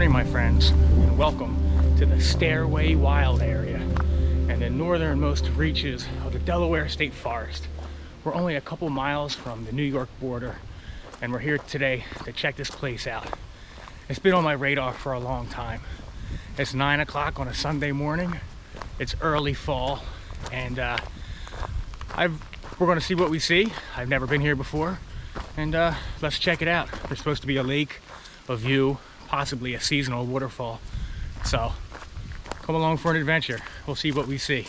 morning, my friends, and welcome to the Stairway Wild Area and the northernmost reaches of the Delaware State Forest. We're only a couple miles from the New York border, and we're here today to check this place out. It's been on my radar for a long time. It's 9 o'clock on a Sunday morning. It's early fall, and we're going to see what we see. I've never been here before, and let's check it out. There's supposed to be a lake, a view, possibly a seasonal waterfall. So come along for an adventure. We'll see what we see.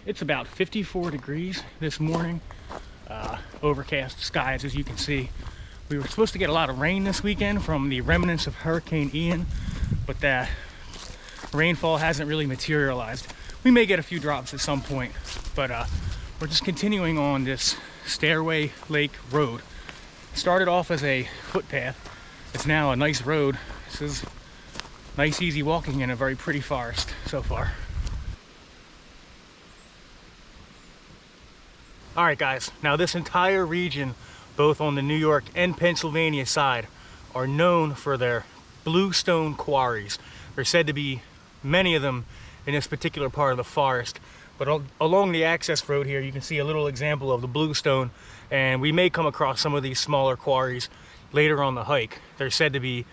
It's about 54 degrees this morning. Overcast skies, as you can see. We were supposed to get a lot of rain this weekend from the remnants of Hurricane Ian, but the rainfall hasn't really materialized. We may get a few drops at some point, but we're just continuing on this Stairway Lake Road. It started off as a footpath. It's now a nice road. This is nice, easy walking in a very pretty forest so far. All right, guys, now this entire region, both on the New York and Pennsylvania side, are known for their bluestone quarries. There's said to be many of them in this particular part of the forest, but along the access road here you can see a little example of the bluestone, and we may come across some of these smaller quarries later on the hike. There's said to be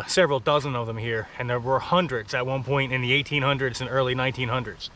several dozen of them here, and there were hundreds at one point in the 1800s and early 1900s.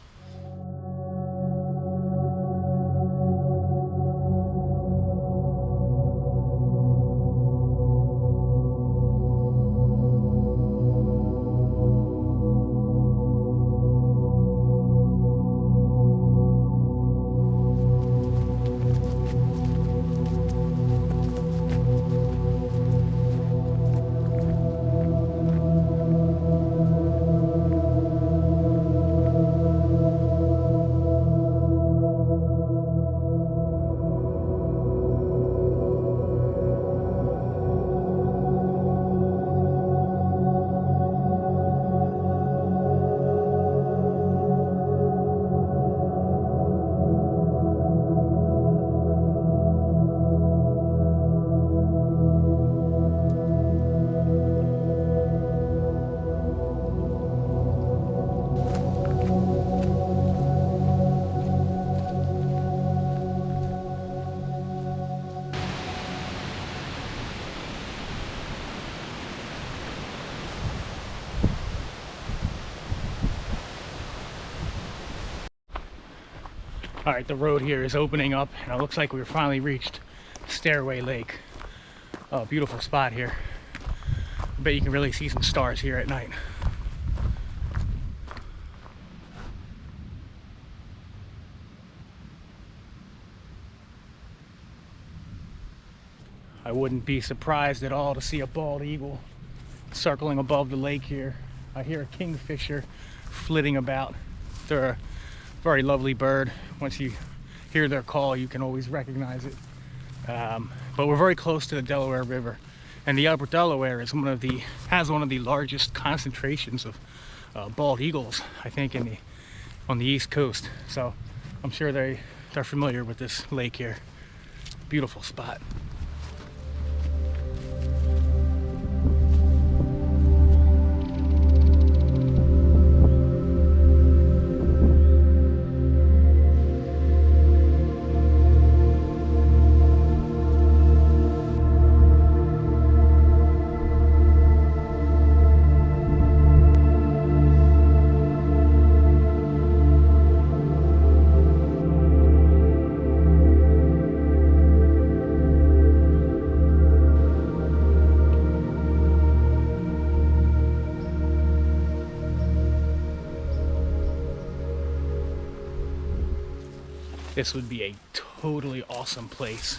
All right, the road here is opening up, and it looks like we've finally reached Stairway Lake. Oh, beautiful spot here. I bet you can really see some stars here at night. I wouldn't be surprised at all to see a bald eagle circling above the lake here. I hear a kingfisher flitting about. They're a very lovely bird. Once you hear their call, you can always recognize it. But we're very close to the Delaware River, and the Upper Delaware is has one of the largest concentrations of bald eagles, I think, on the East Coast. So I'm sure they're familiar with this lake here. Beautiful spot. This would be a totally awesome place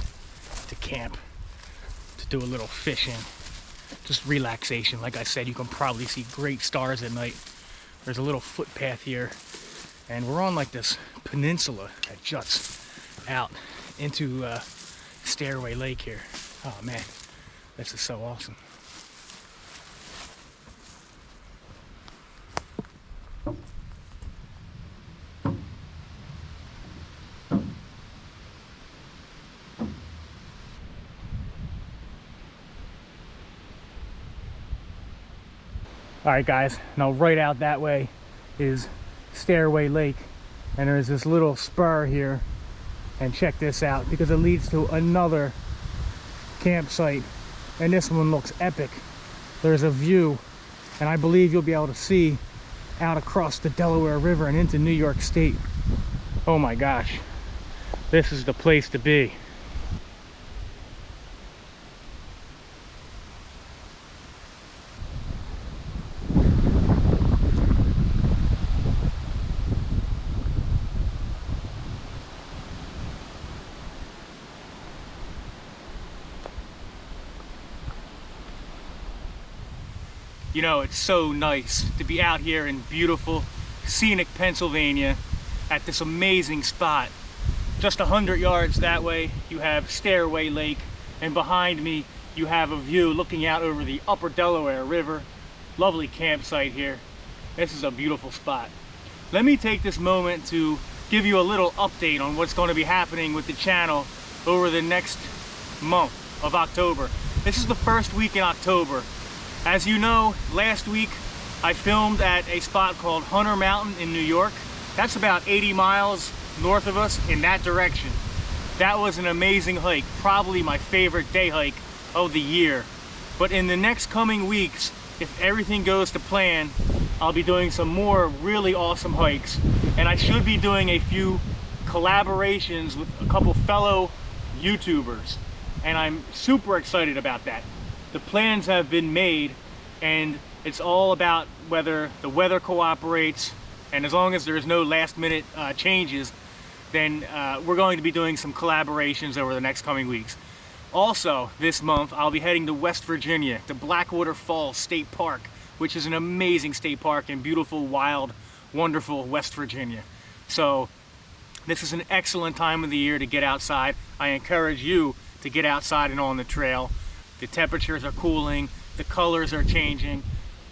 to camp, to do a little fishing, just relaxation. Like I said, you can probably see great stars at night. There's a little footpath here, and we're on like this peninsula that juts out into Stairway Lake here. Oh man, this is so awesome. All right, guys, now right out that way is Stairway Lake, and there's this little spur here, and check this out because it leads to another campsite, and this one looks epic. There's a view, and I believe you'll be able to see out across the Delaware River and into New York State. Oh my gosh, this is the place to be. You know, it's so nice to be out here in beautiful, scenic Pennsylvania at this amazing spot. Just 100 yards that way, you have Stairway Lake, and behind me, you have a view looking out over the upper Delaware River. Lovely campsite here. This is a beautiful spot. Let me take this moment to give you a little update on what's going to be happening with the channel over the next month of October. This is the first week in October. As you know, last week I filmed at a spot called Hunter Mountain in New York. That's about 80 miles north of us in that direction. That was an amazing hike, probably my favorite day hike of the year. But in the next coming weeks, if everything goes to plan, I'll be doing some more really awesome hikes. And I should be doing a few collaborations with a couple fellow YouTubers. And I'm super excited about that. The plans have been made, and it's all about whether the weather cooperates, and as long as there's no last minute changes, then we're going to be doing some collaborations over the next coming weeks. Also, this month, I'll be heading to West Virginia, to Blackwater Falls State Park, which is an amazing state park in beautiful, wild, wonderful West Virginia. So this is an excellent time of the year to get outside. I encourage you to get outside and on the trail. The temperatures are cooling, the colors are changing.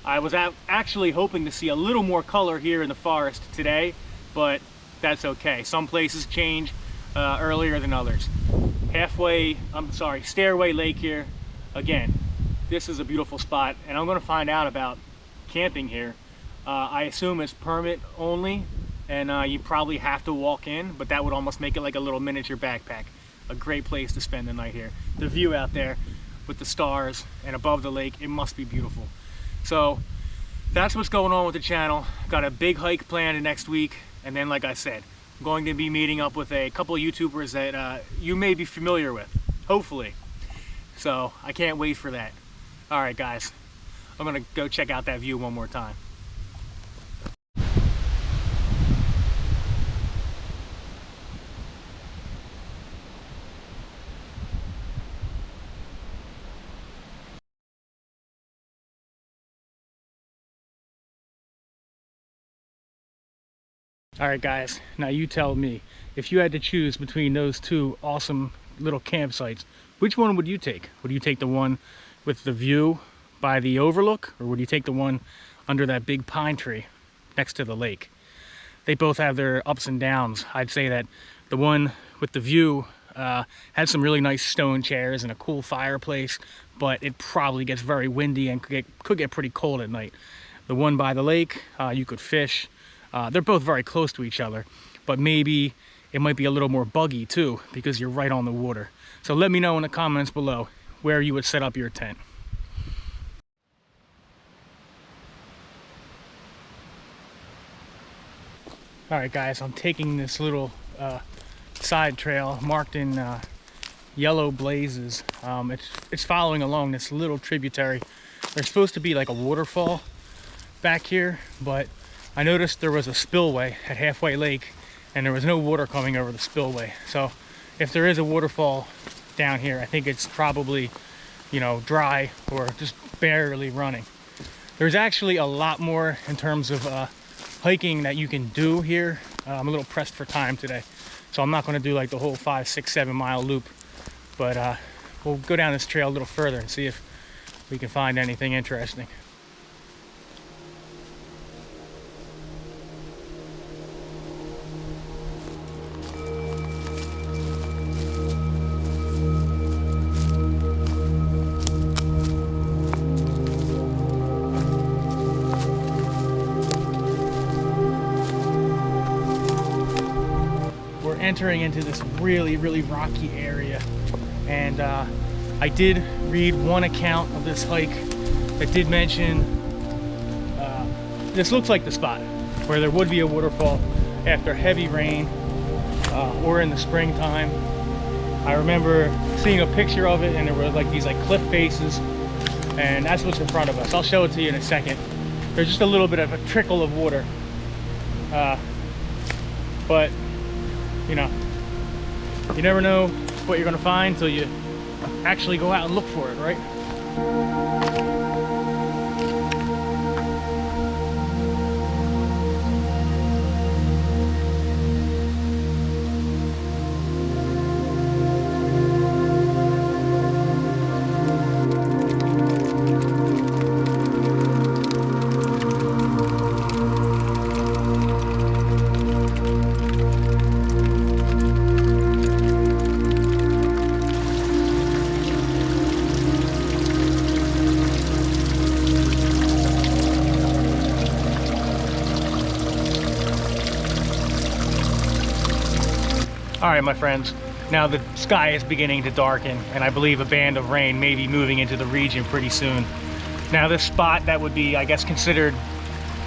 I was actually hoping to see a little more color here in the forest today, but that's okay. Some places change earlier than others. Stairway Lake here. Again, this is a beautiful spot, and I'm gonna find out about camping here. I assume it's permit only, and you probably have to walk in, but that would almost make it like a little miniature backpack. A great place to spend the night here. The view out there with the stars and above the lake, it must be beautiful. So that's what's going on with the channel. Got a big hike planned next week, and then like I said, I'm going to be meeting up with a couple of YouTubers that you may be familiar with, hopefully. So I can't wait for that. All right, guys, I'm gonna go check out that view one more time. All right, guys, now you tell me, if you had to choose between those two awesome little campsites, which one would you take? Would you take the one with the view by the overlook, or would you take the one under that big pine tree next to the lake? They both have their ups and downs. I'd say that the one with the view had some really nice stone chairs and a cool fireplace, but it probably gets very windy and could get pretty cold at night. The one by the lake, you could fish. They're both very close to each other, but maybe it might be a little more buggy too because you're right on the water. So let me know in the comments below where you would set up your tent. All right, guys, I'm taking this little side trail marked in yellow blazes. It's following along this little tributary. There's supposed to be like a waterfall back here, but I noticed there was a spillway at Halfway Lake and there was no water coming over the spillway. So if there is a waterfall down here, I think it's probably, you know, dry or just barely running. There's actually a lot more in terms of hiking that you can do here. I'm a little pressed for time today, so I'm not going to do like the whole 5, 6, 7 mile loop, but we'll go down this trail a little further and see if we can find anything interesting. entering into this really, really rocky area. And I did read one account of this hike that did mention this looks like the spot where there would be a waterfall after heavy rain or in the springtime. I remember seeing a picture of it, and there were like these like cliff faces, and that's what's in front of us. I'll show it to you in a second. There's just a little bit of a trickle of water, but you know, you never know what you're gonna find until you actually go out and look for it, right? All right, my friends, now the sky is beginning to darken, and I believe a band of rain may be moving into the region pretty soon. Now this spot that would be, I guess, considered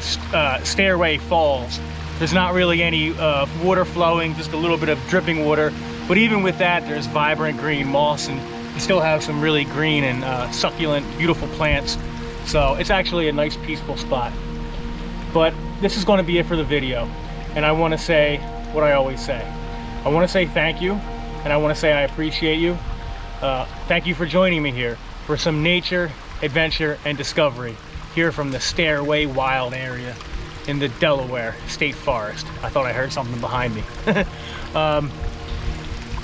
Stairway Falls. There's not really any water flowing, just a little bit of dripping water. But even with that, there's vibrant green moss, and you still have some really green and succulent, beautiful plants. So it's actually a nice, peaceful spot. But this is going to be it for the video, and I want to say what I always say. I want to say thank you, and I want to say I appreciate you. Thank you for joining me here for some nature, adventure, and discovery here from the Stairway Wild Area in the Delaware State Forest. I thought I heard something behind me.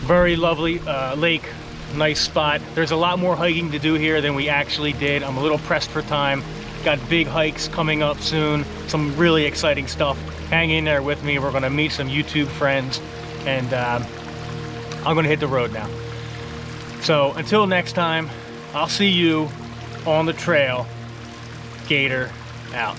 Very lovely lake, nice spot. There's a lot more hiking to do here than we actually did. I'm a little pressed for time. Got big hikes coming up soon, some really exciting stuff. Hang in there with me. We're going to meet some YouTube friends, and I'm gonna hit the road now. So until next time, I'll see you on the trail. Gator out.